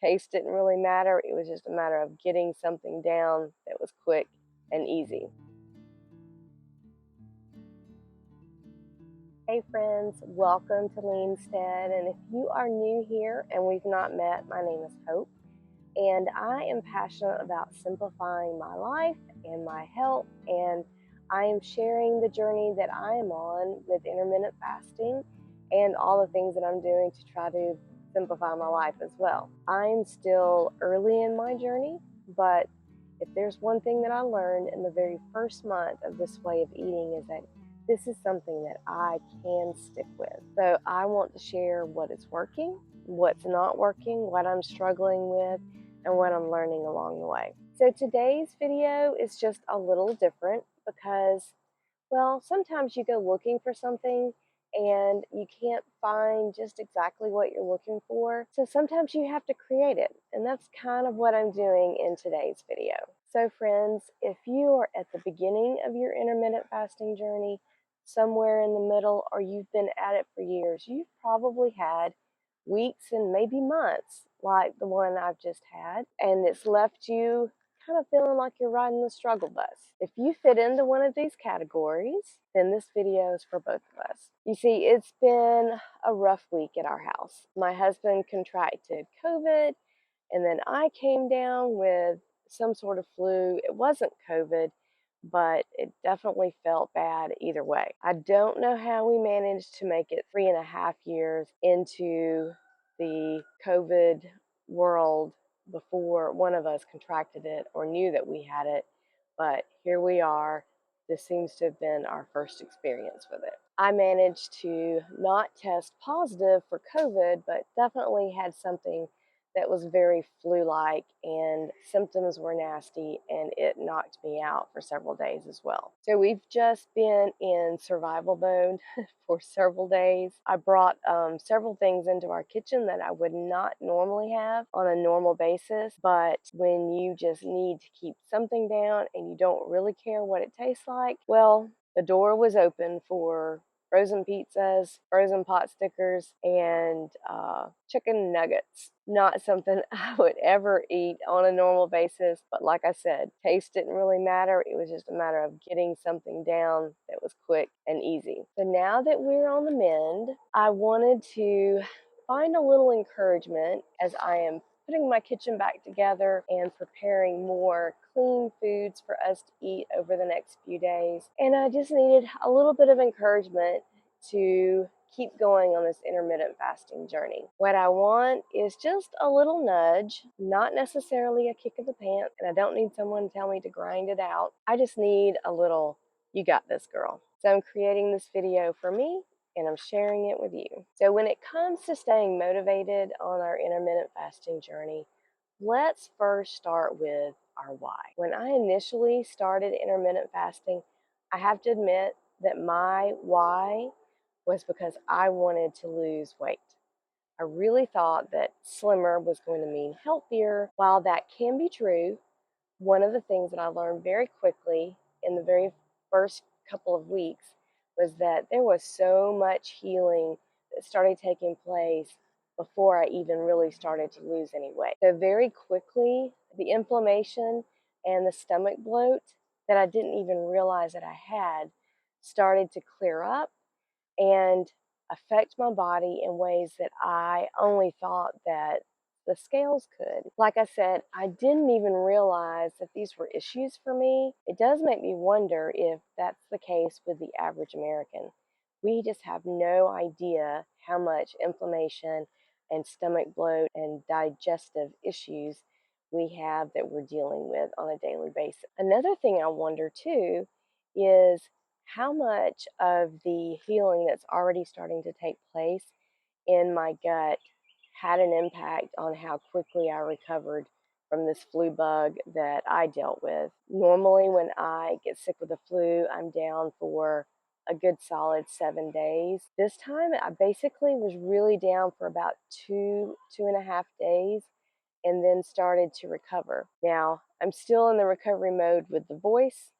Taste didn't really matter. It was just a matter of getting something down that was quick and easy. Hey friends, welcome to Homestead. And if you are new here and we've not met, my name is Hope, and I am passionate about simplifying my life and my health, and I am sharing the journey that I am on with intermittent fasting and all the things that I'm doing to try to simplify my life as well. I'm still early in my journey, but if there's one thing that I learned in the very first month of this way of eating is that this is something that I can stick with. So I want to share what is working, what's not working, what I'm struggling with, and what I'm learning along the way. So today's video is just a little different because, well, sometimes you go looking for something and you can't find just exactly what you're looking for. So sometimes you have to create it. And that's kind of what I'm doing in today's video. So friends, if you are at the beginning of your intermittent fasting journey, somewhere in the middle, or you've been at it for years, you've probably had weeks and maybe months like the one I've just had, and it's left you kind of feeling like you're riding the struggle bus. If you fit into one of these categories, then this video is for both of us. You see, it's been a rough week at our house. My husband contracted COVID, and then I came down with some sort of flu. It wasn't COVID, but it definitely felt bad either way. I don't know how we managed to make it 3.5 years into the COVID world before one of us contracted it or knew that we had it, but here we are. This seems to have been our first experience with it. I managed to not test positive for COVID, but definitely had something that was very flu-like, and symptoms were nasty, and it knocked me out for several days as well. So we've just been in survival mode for several days. I brought several things into our kitchen that I would not normally have on a normal basis, but when you just need to keep something down and you don't really care what it tastes like, well, the door was open for frozen pizzas, frozen pot stickers, and chicken nuggets. Not something I would ever eat on a normal basis, but like I said, taste didn't really matter. It was just a matter of getting something down that was quick and easy. So now that we're on the mend, I wanted to find a little encouragement as I am putting my kitchen back together and preparing more clean foods for us to eat over the next few days. And I just needed a little bit of encouragement to keep going on this intermittent fasting journey. What I want is just a little nudge, not necessarily a kick of the pants, and I don't need someone to tell me to grind it out. I just need a little, you got this, girl. So I'm creating this video for me, and I'm sharing it with you. So when it comes to staying motivated on our intermittent fasting journey, let's first start with our why. When I initially started intermittent fasting, I have to admit that my why was because I wanted to lose weight. I really thought that slimmer was going to mean healthier. While that can be true, one of the things that I learned very quickly in the very first couple of weeks was that there was so much healing that started taking place before I even really started to lose any weight. So very quickly, the inflammation and the stomach bloat that I didn't even realize that I had started to clear up and affect my body in ways that I only thought that the scales could. Like I said, I didn't even realize that these were issues for me. It does make me wonder if that's the case with the average American. We just have no idea how much inflammation and stomach bloat and digestive issues we have that we're dealing with on a daily basis. Another thing I wonder too is how much of the healing that's already starting to take place in my gut had an impact on how quickly I recovered from this flu bug that I dealt with. Normally, when I get sick with the flu, I'm down for a good solid 7 days. This time, I basically was really down for about 2.5 days, and then started to recover. Now, I'm still in the recovery mode with the voice,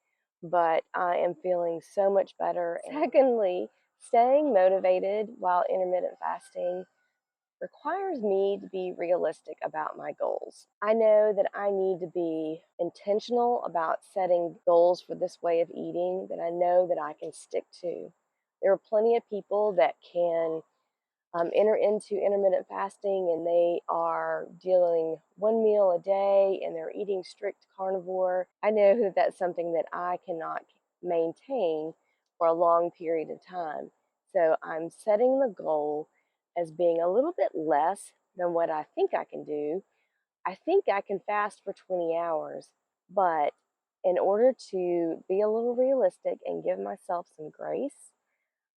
but I am feeling so much better. Secondly, staying motivated while intermittent fasting requires me to be realistic about my goals. I know that I need to be intentional about setting goals for this way of eating that I know that I can stick to. There are plenty of people that can enter into intermittent fasting and they are dealing one meal a day and they're eating strict carnivore. I know that that's something that I cannot maintain for a long period of time. So I'm setting the goal as being a little bit less than what I think I can do. I think I can fast for 20 hours, but in order to be a little realistic and give myself some grace,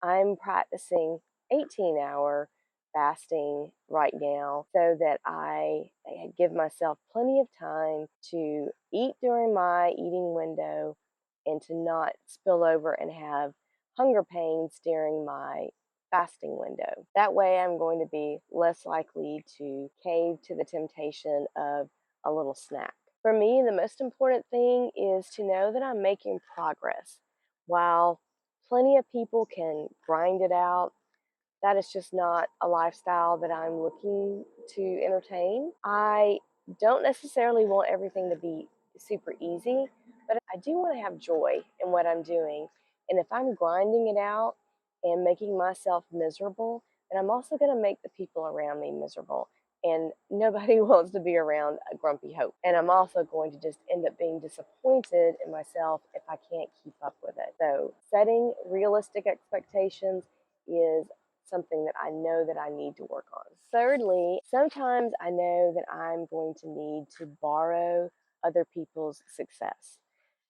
I'm practicing 18-hour fasting right now so that I give myself plenty of time to eat during my eating window and to not spill over and have hunger pains during my fasting window. That way, I'm going to be less likely to cave to the temptation of a little snack. For me, the most important thing is to know that I'm making progress. While plenty of people can grind it out, that is just not a lifestyle that I'm looking to entertain. I don't necessarily want everything to be super easy, but I do want to have joy in what I'm doing. And if I'm grinding it out and making myself miserable, then I'm also going to make the people around me miserable. And nobody wants to be around a grumpy hope. And I'm also going to just end up being disappointed in myself if I can't keep up with it. So setting realistic expectations is something that I know that I need to work on. Thirdly, sometimes I know that I'm going to need to borrow other people's success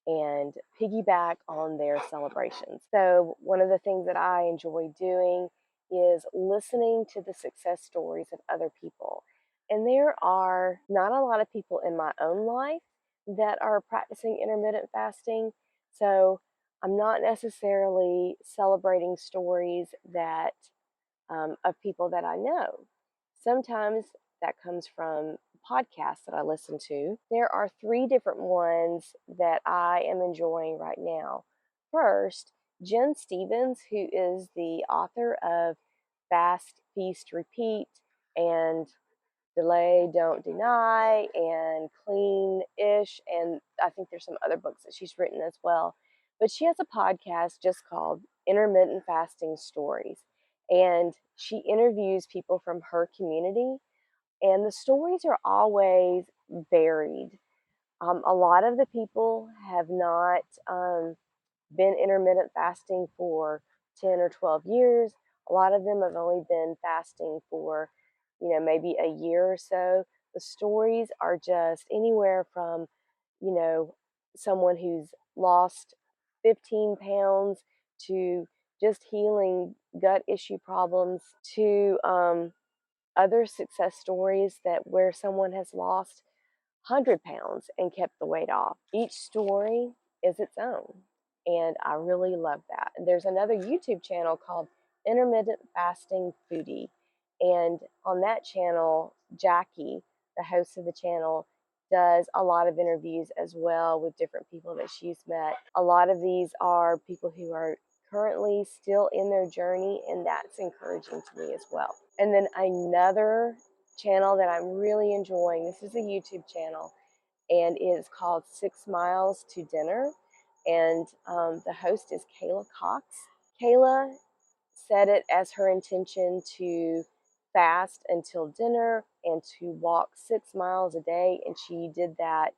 and piggyback on their celebrations. So, one of the things that I enjoy doing is listening to the success stories of other people. And there are not a lot of people in my own life that are practicing intermittent fasting. So, I'm not necessarily celebrating stories that of people that I know. Sometimes that comes from podcasts that I listen to. There are three different ones that I am enjoying right now. First, Jen Stevens, who is the author of Fast, Feast, Repeat, and Delay, Don't Deny, and Clean Ish. And I think there's some other books that she's written as well. But she has a podcast just called Intermittent Fasting Stories. And she interviews people from her community. And the stories are always varied. A lot of the people have not been intermittent fasting for 10 or 12 years. A lot of them have only been fasting for, maybe a year or so. The stories are just anywhere from, you know, someone who's lost 15 pounds to just healing gut issue problems to other success stories that where someone has lost 100 pounds and kept the weight off. Each story is its own. And I really love that. There's another YouTube channel called Intermittent Fasting Foodie. And on that channel, Jackie, the host of the channel, does a lot of interviews as well with different people that she's met. A lot of these are people who are currently still in their journey, and that's encouraging to me as well. And then another channel that I'm really enjoying, this is a YouTube channel, and it is called 6 Miles to Dinner. And the host is Kayla Cox. Kayla set it as her intention to fast until dinner and to walk 6 miles a day. And she did that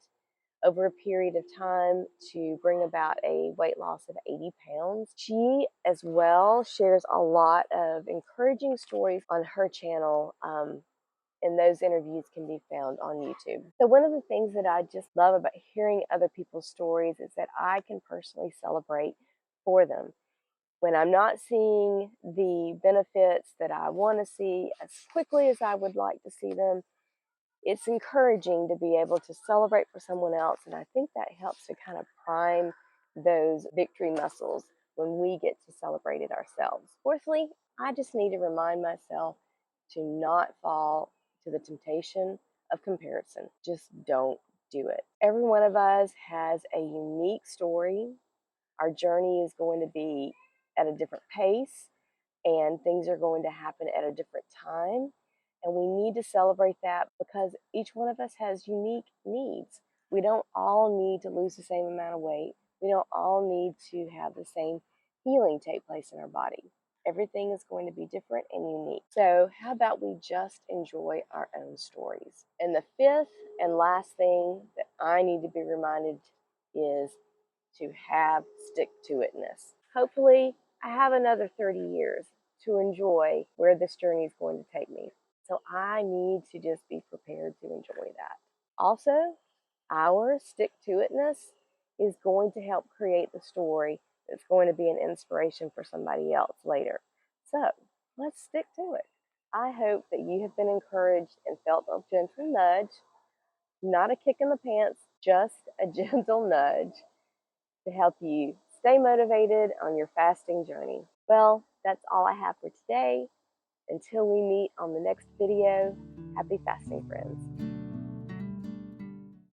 over a period of time to bring about a weight loss of 80 pounds. She as well shares a lot of encouraging stories on her channel. And those interviews can be found on YouTube. So one of the things that I just love about hearing other people's stories is that I can personally celebrate for them. When I'm not seeing the benefits that I want to see as quickly as I would like to see them, it's encouraging to be able to celebrate for someone else. And I think that helps to kind of prime those victory muscles when we get to celebrate it ourselves. Fourthly, I just need to remind myself to not fall to the temptation of comparison. Just don't do it. Every one of us has a unique story. Our journey is going to be at a different pace, and things are going to happen at a different time. And we need to celebrate that because each one of us has unique needs. We don't all need to lose the same amount of weight. We don't all need to have the same healing take place in our body. Everything is going to be different and unique. So, how about we just enjoy our own stories? And the fifth and last thing that I need to be reminded is to have stick-to-itness. Hopefully, I have another 30 years to enjoy where this journey is going to take me. So I need to just be prepared to enjoy that. Also, our stick-to-itness is going to help create the story that's going to be an inspiration for somebody else later. So let's stick to it. I hope that you have been encouraged and felt a gentle nudge, not a kick in the pants, just a gentle nudge to help you stay motivated on your fasting journey. Well, that's all I have for today. Until we meet on the next video, happy fasting, friends.